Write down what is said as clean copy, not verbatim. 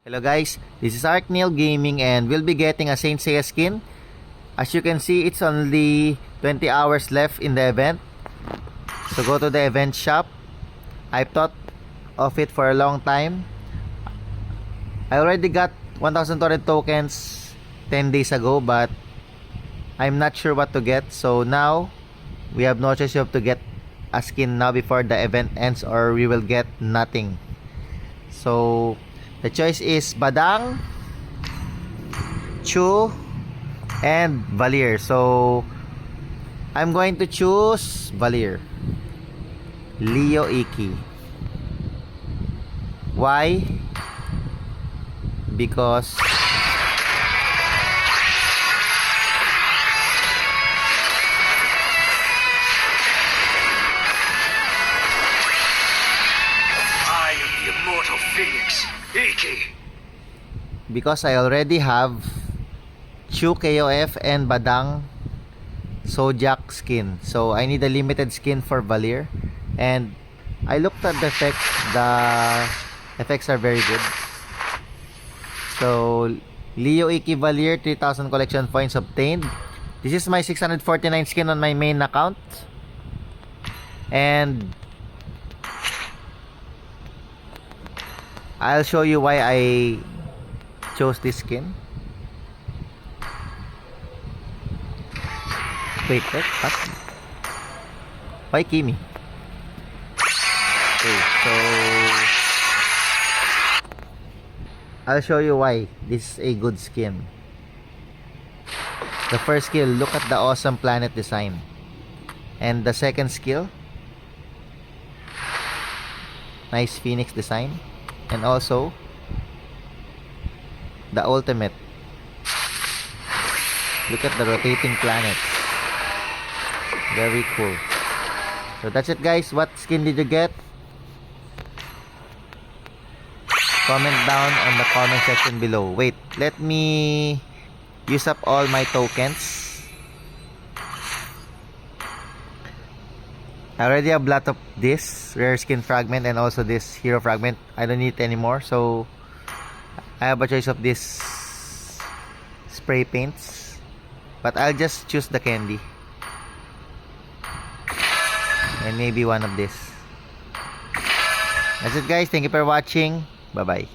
Hello guys, this is Arkneil Gaming and we'll be getting a Saint Seiya skin. As you can see, it's only 20 hours left in the event. So go to the event shop. I've thought of it for a long time. I already got 1,000 torrent tokens 10 days ago, but I'm not sure what to get. So now we have no choice. You have to get a skin now before the event ends, or we will get nothing. So the choice is Badang, Chu, and Valier. So I'm going to choose Valier. Leo Iki. Why? Because I am the immortal Phoenix, Iki. because I already have Chu KOF and Badang Sojak skin. So I need a limited skin for Valier. And I looked at the effects. The effects are very good. So Leo Iki Valier, 3,000 collection points obtained. This is my 649 skin on my main account. And I'll show you why I chose this skin. Wait, what? Why Kimi? Okay, so I'll show you why this is a good skin. The first skill, look at the awesome planet design. And the second skill, nice phoenix design. And also the ultimate, look at the rotating planets. Very cool. So that's it guys. What skin did you get? Comment down on the comment section below. Wait, let me use up all my tokens. I already have a lot of this rare skin fragment and also this hero fragment. I don't need it anymore, so I have a choice of this spray paints, but I'll just choose the candy and maybe one of this. That's it guys. Thank you for watching. Bye bye.